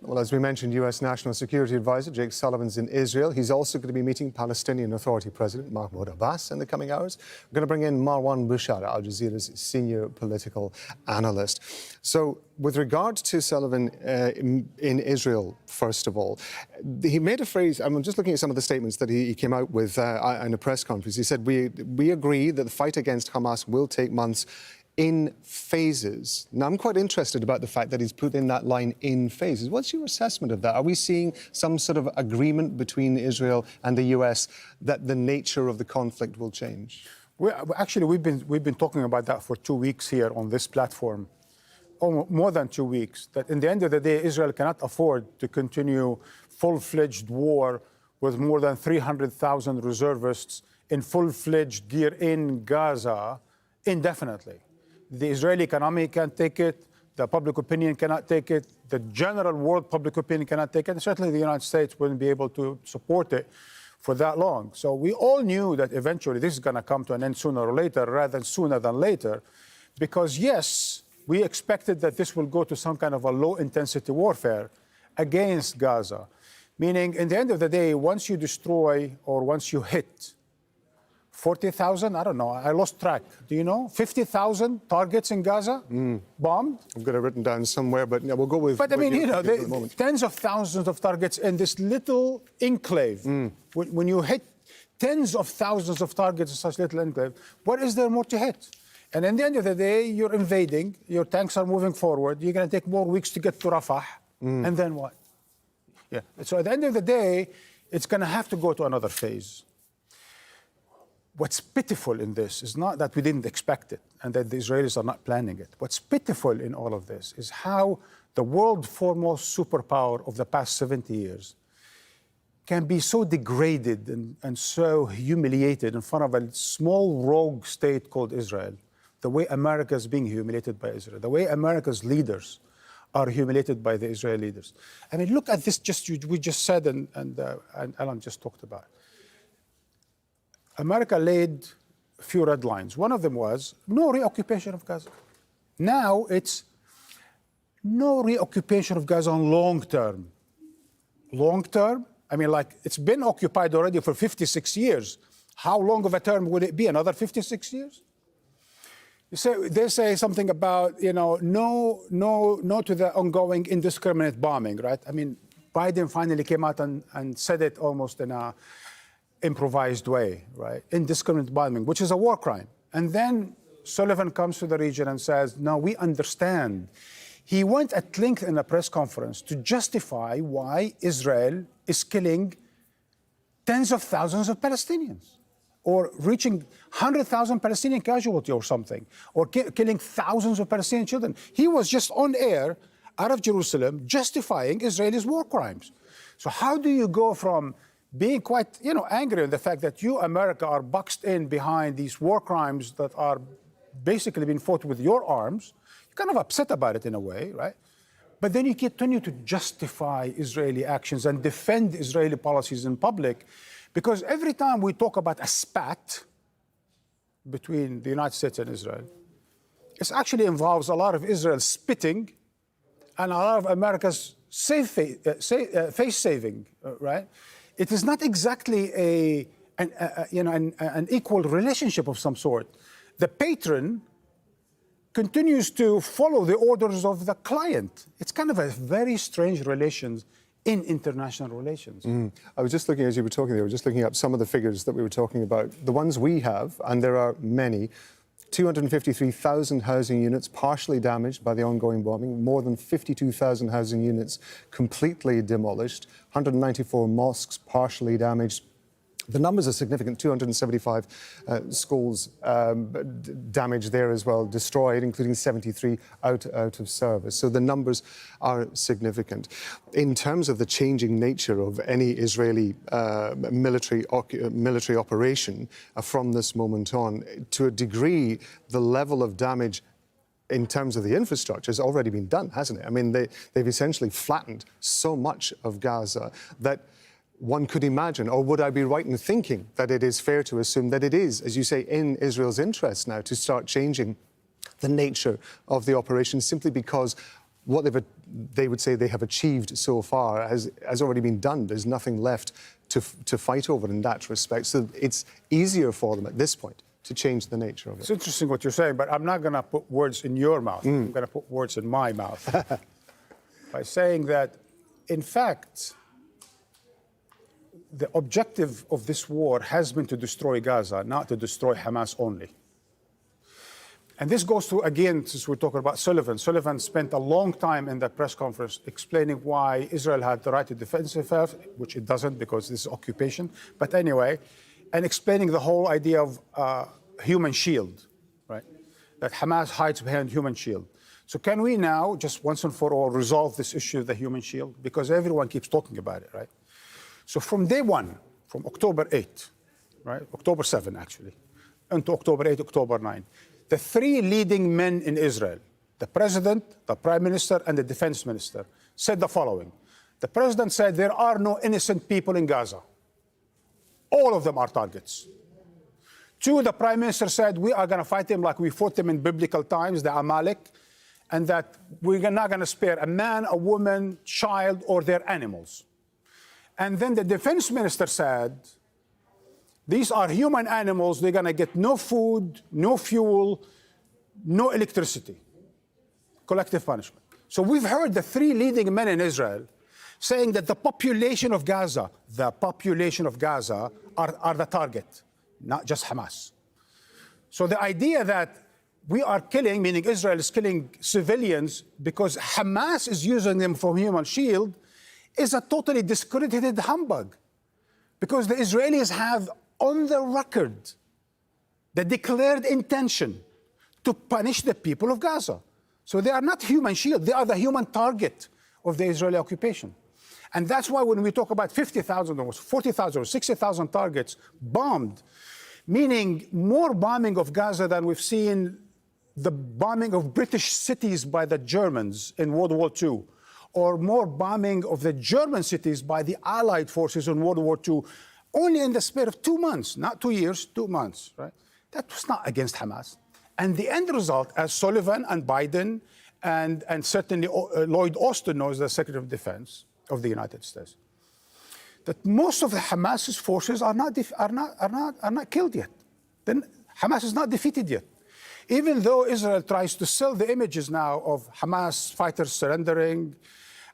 Well, as we mentioned, U.S. National Security Advisor Jake Sullivan's in Israel. He's also going to be meeting Palestinian Authority President Mahmoud Abbas in the coming hours. We're going to bring in Marwan Bishara, Al Jazeera's senior political analyst. So, with regard to Sullivan in Israel, first of all, he made a phrase. I'm just looking at some of the statements that he came out with in a press conference. He said, we agree that the fight against Hamas will take months in phases. Now, I'm quite interested about the fact that he's put in that line, in phases. What's your assessment of that? Are we seeing some sort of agreement between Israel and the US that the nature of the conflict will change? Actually, we've been talking about that for 2 weeks here on this platform, more than 2 weeks, that in the end of the day, Israel cannot afford to continue full-fledged war with more than 300,000 reservists in full-fledged gear in Gaza indefinitely. The Israeli economy can't take it, the public opinion cannot take it, the general world public opinion cannot take it, and certainly the United States wouldn't be able to support it for that long. So we all knew that eventually this is going to come to an end sooner or later, rather than sooner than later, because yes, we expected that this will go to some kind of a low-intensity warfare against Gaza, meaning in the end of the day, once you destroy or once you hit 40,000, I don't know, I lost track. Do you know? 50,000 targets in Gaza bombed? I've got it written down somewhere, but yeah, we'll go with... But I mean, you know, tens of thousands of targets in this little enclave. When you hit tens of thousands of targets in such little enclave, what is there more to hit? And at the end of the day, you're invading, your tanks are moving forward, you're going to take more weeks to get to Rafah, and then what? Yeah. So at the end of the day, it's going to have to go to another phase. What's pitiful in this is not that we didn't expect it and that the Israelis are not planning it. What's pitiful in all of this is how the world foremost superpower of the past 70 years can be so degraded and so humiliated in front of a small rogue state called Israel, the way America is being humiliated by Israel, the way America's leaders are humiliated by the Israeli leaders. I mean, look at this, we just said and Alan just talked about. America laid a few red lines. One of them was no reoccupation of Gaza. Now it's no reoccupation of Gaza on long term. Long term? I mean, like, it's been occupied already for 56 years. How long of a term would it be? Another 56 years? They say something about, you know, no to the ongoing indiscriminate bombing, right? I mean, Biden finally came out and said it almost in a improvised way, right? Indiscriminate bombing, which is a war crime. And then Sullivan comes to the region and says, no, we understand. He went at length in a press conference to justify why Israel is killing tens of thousands of Palestinians or reaching 100,000 Palestinian casualties or something, or killing thousands of Palestinian children. He was just on air out of Jerusalem justifying Israel's war crimes. So how do you go from being quite, you know, angry at the fact that you, America, are boxed in behind these war crimes that are basically being fought with your arms? You're kind of upset about it in a way, right? But then you continue to justify Israeli actions and defend Israeli policies in public, because every time we talk about a spat between the United States and Israel, it actually involves a lot of Israel spitting and a lot of America's face saving, right? It is not exactly an equal relationship of some sort. The patron continues to follow the orders of the client. It's kind of a very strange relation in international relations. I was just looking, as you were talking there, I was just looking up some of the figures that we were talking about. The ones we have, and there are many, 253,000 housing units partially damaged by the ongoing bombing, more than 52,000 housing units completely demolished, 194 mosques partially damaged. The numbers are significant. 275 schools damaged there as well, destroyed, including 73 out of service. So the numbers are significant. In terms of the changing nature of any Israeli military operation from this moment on, to a degree, the level of damage in terms of the infrastructure has already been done, hasn't it? I mean, they've essentially flattened so much of Gaza that one could imagine, or would I be right in thinking that it is fair to assume that it is, as you say, in Israel's interest now to start changing the nature of the operation, simply because what they would say they have achieved so far has already been done. There's nothing left to fight over in that respect. So it's easier for them at this point to change the nature of it. It's interesting what you're saying, but I'm not going to put words in your mouth. I'm going to put words in my mouth by saying that, in fact, the objective of this war has been to destroy Gaza, not to destroy Hamas only. And this goes to, again, since we're talking about Sullivan. Sullivan spent a long time in that press conference explaining why Israel had the right to defend itself, which it doesn't because this is occupation. But anyway, and explaining the whole idea of human shield, right? That Hamas hides behind human shield. So can we now, just once and for all, resolve this issue of the human shield? Because everyone keeps talking about it, right? So from day one, from October 8, right? October 7, actually, into October 8, October 9, the three leading men in Israel, the president, the prime minister, and the defense minister, said the following. The president said there are no innocent people in Gaza. All of them are targets. Two, the prime minister said we are going to fight them like we fought them in biblical times, the Amalek, and that we're not going to spare a man, a woman, child, or their animals. And then the defense minister said, these are human animals. They're going to get no food, no fuel, no electricity. Collective punishment. So we've heard the three leading men in Israel saying that the population of Gaza are the target, not just Hamas. So the idea that we are killing, meaning Israel is killing civilians because Hamas is using them for human shield, is a totally discredited humbug. Because the Israelis have on the record the declared intention to punish the people of Gaza. So they are not human shield, they are the human target of the Israeli occupation. And that's why when we talk about 50,000 or 40,000 or 60,000 targets bombed, meaning more bombing of Gaza than we've seen the bombing of British cities by the Germans in World War II, or more bombing of the German cities by the Allied forces in World War II, only in the span of 2 months, not 2 years, 2 months, right? That was not against Hamas. And the end result, as Sullivan and Biden and certainly Lloyd Austin knows, the Secretary of Defense of the United States, that most of the Hamas's forces are not killed yet. Then Hamas is not defeated yet. Even though Israel tries to sell the images now of Hamas fighters surrendering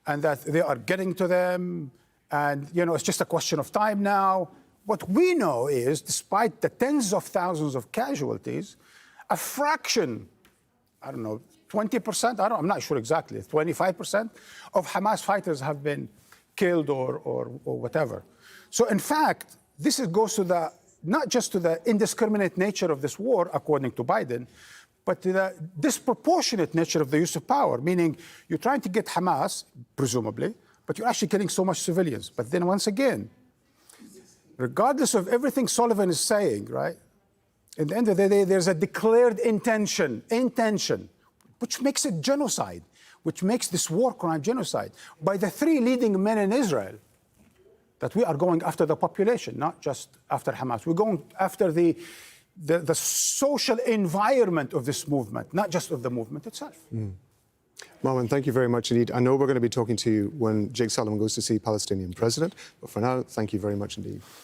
and that they are getting to them, and it's just a question of time now. What we know is, despite the tens of thousands of casualties, a fraction, I don't know, 20%, I'm not sure exactly, 25% of Hamas fighters have been killed or whatever. So in fact, this goes to not just to the indiscriminate nature of this war, according to Biden, but to the disproportionate nature of the use of power, meaning you're trying to get Hamas, presumably, but you're actually killing so much civilians. But then once again, regardless of everything Sullivan is saying, right, at the end of the day, there's a declared intention, which makes it genocide, which makes this war crime genocide, by the three leading men in Israel, that we are going after the population, not just after Hamas. We're going after the social environment of this movement, not just of the movement itself. Marwan, thank you very much indeed. I know we're going to be talking to you when Jake Sullivan goes to see Palestinian president, but for now, thank you very much indeed.